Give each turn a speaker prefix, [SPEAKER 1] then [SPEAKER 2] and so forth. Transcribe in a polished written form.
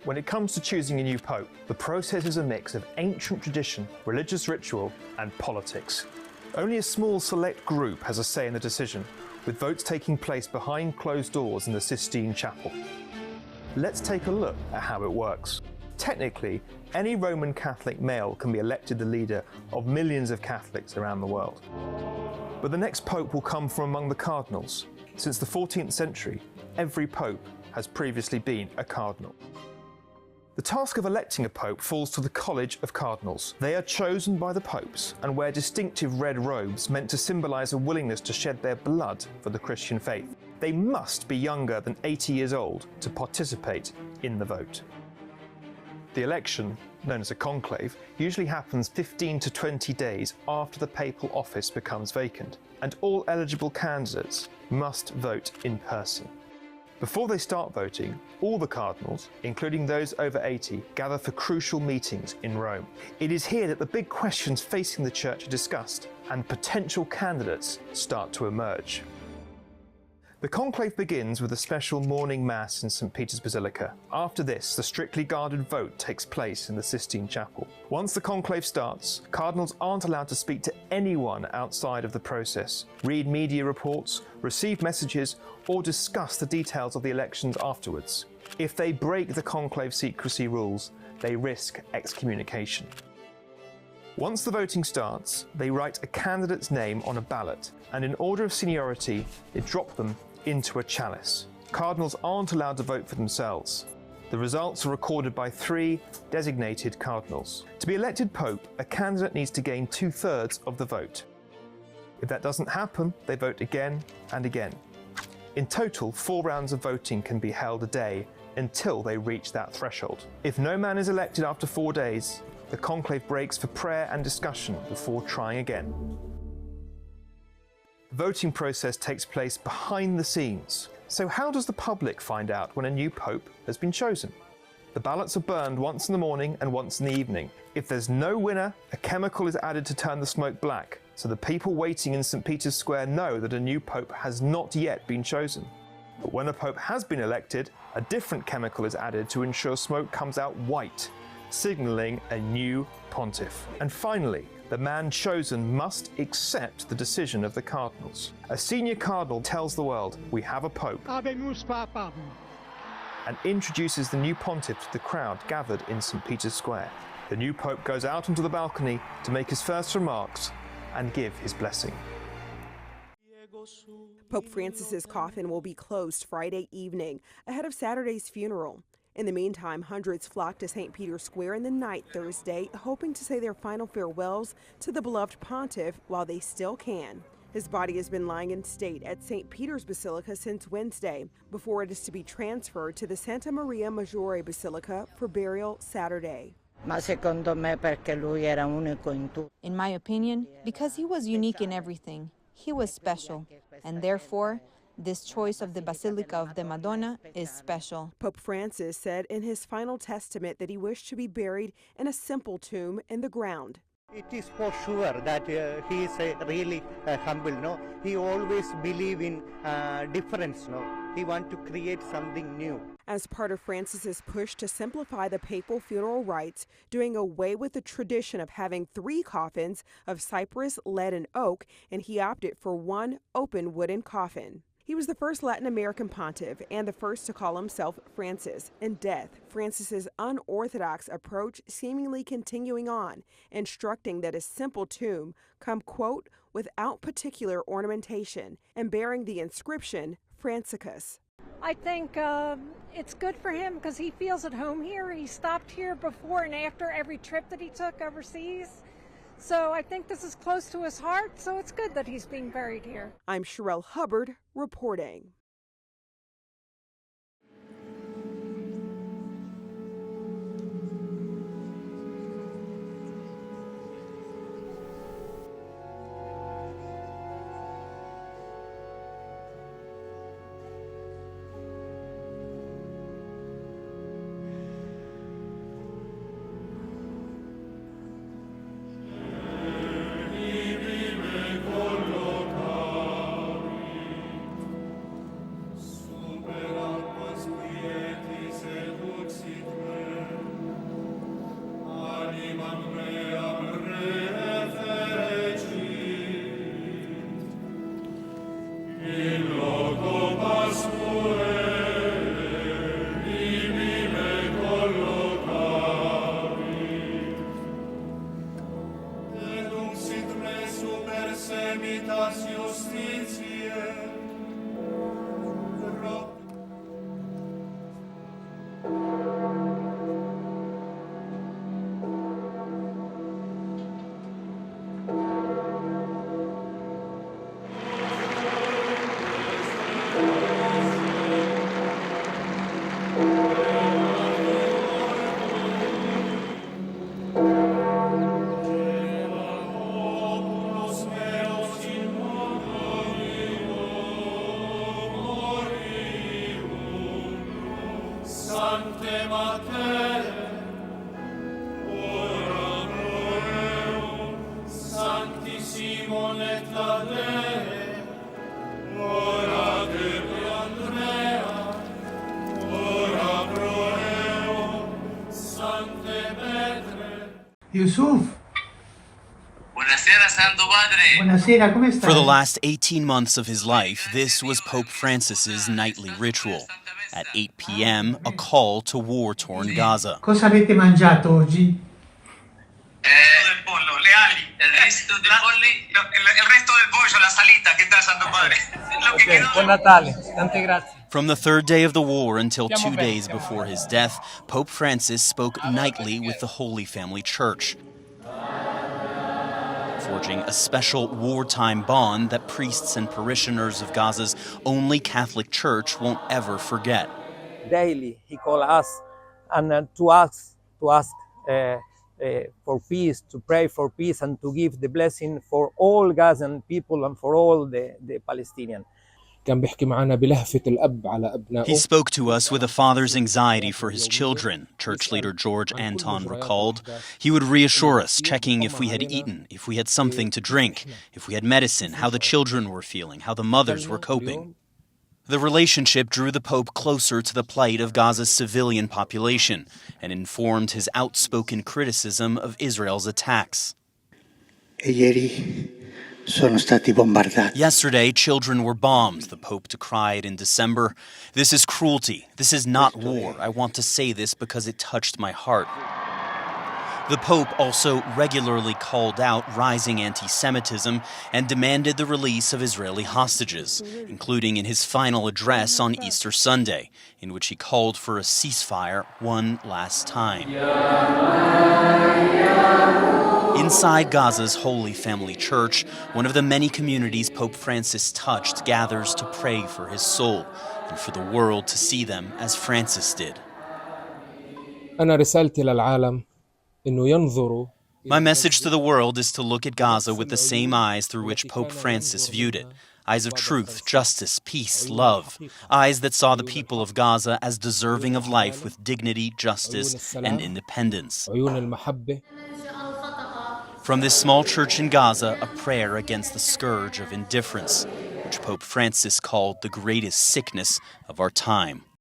[SPEAKER 1] When it comes to choosing a new pope, the process is a mix of ancient tradition, religious ritual, and politics. Only a small select group has a say in the decision, with votes taking place behind closed doors in the Sistine Chapel. Let's take a look at how it works. Technically, any Roman Catholic male can be elected the leader of millions of Catholics around the world. But the next pope will come from among the cardinals. Since the 14th century, every pope has previously been a cardinal. The task of electing a pope falls to the College of Cardinals. They are chosen by the popes and wear distinctive red robes meant to symbolize a willingness to shed their blood for the Christian faith. They must be younger than 80 years old to participate in the vote. The election, known as a conclave, usually happens 15 to 20 days after the papal office becomes vacant, and all eligible candidates must vote in person. Before they start voting, all the cardinals, including those over 80, gather for crucial meetings in Rome. It is here that the big questions facing the church are discussed and potential candidates start to emerge. The conclave begins with a special morning mass in St. Peter's Basilica. After this, the strictly guarded vote takes place in the Sistine Chapel. Once the conclave starts, cardinals aren't allowed to speak to anyone outside of the process, read media reports, receive messages, or discuss the details of the elections afterwards. If they break the conclave secrecy rules, they risk excommunication. Once the voting starts, they write a candidate's name on a ballot, and in order of seniority, they drop them into a chalice. Cardinals aren't allowed to vote for themselves. The results are recorded by 3 designated cardinals. To be elected pope, a candidate needs to gain 2/3 of the vote. If that doesn't happen, they vote again and again. In total, 4 rounds of voting can be held a day until they reach that threshold. If no man is elected after 4 days, the conclave breaks for prayer and discussion before trying again. The voting process takes place behind the scenes. So how does the public find out when a new pope has been chosen? The ballots are burned once in the morning and once in the evening. If there's no winner, a chemical is added to turn the smoke black, so the people waiting in St. Peter's Square know that a new pope has not yet been chosen. But when a pope has been elected, a different chemical is added to ensure smoke comes out white, signalling a new pontiff. And finally, the man chosen must accept the decision of the cardinals. A senior cardinal tells the world, "We have a pope," and introduces the new pontiff to the crowd gathered in St. Peter's Square. The new pope goes out onto the balcony to make his first remarks and give his blessing.
[SPEAKER 2] Pope Francis's coffin will be closed Friday evening ahead of Saturday's funeral. In the meantime, hundreds flocked to St. Peter's Square in the night Thursday, hoping to say their final farewells to the beloved pontiff while they still can. His body has been lying in state at St. Peter's Basilica since Wednesday, before it is to be transferred to the Santa Maria Maggiore Basilica for burial Saturday.
[SPEAKER 3] In my opinion, because he was unique in everything, he was special, and therefore, this choice of the Basilica of the Madonna is special.
[SPEAKER 2] Pope Francis said in his final testament that he wished to be buried in a simple tomb in the ground.
[SPEAKER 4] It is for sure that he is really humble. No, he always believe in difference. No, he want to create something new.
[SPEAKER 2] As part of Francis's push to simplify the papal funeral rites, doing away with the tradition of having 3 coffins of cypress, lead, and oak, and he opted for 1 open wooden coffin. He was the first Latin American pontiff and the first to call himself Francis in death. Francis's unorthodox approach seemingly continuing on, instructing that a simple tomb come, quote, without particular ornamentation and bearing the inscription Franciscus.
[SPEAKER 5] I think it's good for him because he feels at home here. He stopped here before and after every trip that he took overseas. So I think this is close to his heart, so it's good that he's being buried here.
[SPEAKER 2] I'm Sherelle Hubbard reporting.
[SPEAKER 6] Yusuf.
[SPEAKER 7] Buonasera, Santo Padre.
[SPEAKER 6] Buonasera, come stai?
[SPEAKER 8] For the last 18 months of his life, this was Pope Francis's nightly ritual. At 8 p.m., a call to war-torn Gaza.
[SPEAKER 6] Cosa avete mangiato oggi?
[SPEAKER 7] Del pollo, le ali, el resto del pollo, la salita, ¿qué tal, Santo Padre? Lo que quedó.
[SPEAKER 9] Buon Natale, tante grazie.
[SPEAKER 8] From the third day of the war until 2 days before his death, Pope Francis spoke nightly with the Holy Family Church, forging a special wartime bond that priests and parishioners of Gaza's only Catholic church won't ever forget.
[SPEAKER 9] Daily he called us and to ask for peace, to pray for peace, and to give the blessing for all Gazan people and for all the Palestinians.
[SPEAKER 8] He spoke to us with a father's anxiety for his children, church leader George Anton recalled. He would reassure us, checking if we had eaten, if we had something to drink, if we had medicine, how the children were feeling, how the mothers were coping. The relationship drew the Pope closer to the plight of Gaza's civilian population and informed his outspoken criticism of Israel's attacks. Yesterday, children were bombed, the Pope decried in December. This is cruelty. This is not war. I want to say this because it touched my heart. The Pope also regularly called out rising anti-Semitism and demanded the release of Israeli hostages, including in his final address on Easter Sunday, in which he called for a ceasefire one last time. Inside Gaza's Holy Family Church, one of the many communities Pope Francis touched gathers to pray for his soul and for the world to see them as Francis did. My message to the world is to look at Gaza with the same eyes through which Pope Francis viewed it. Eyes of truth, justice, peace, love. Eyes that saw the people of Gaza as deserving of life with dignity, justice, and independence. From this small church in Gaza, a prayer against the scourge of indifference, which Pope Francis called the greatest sickness of our time.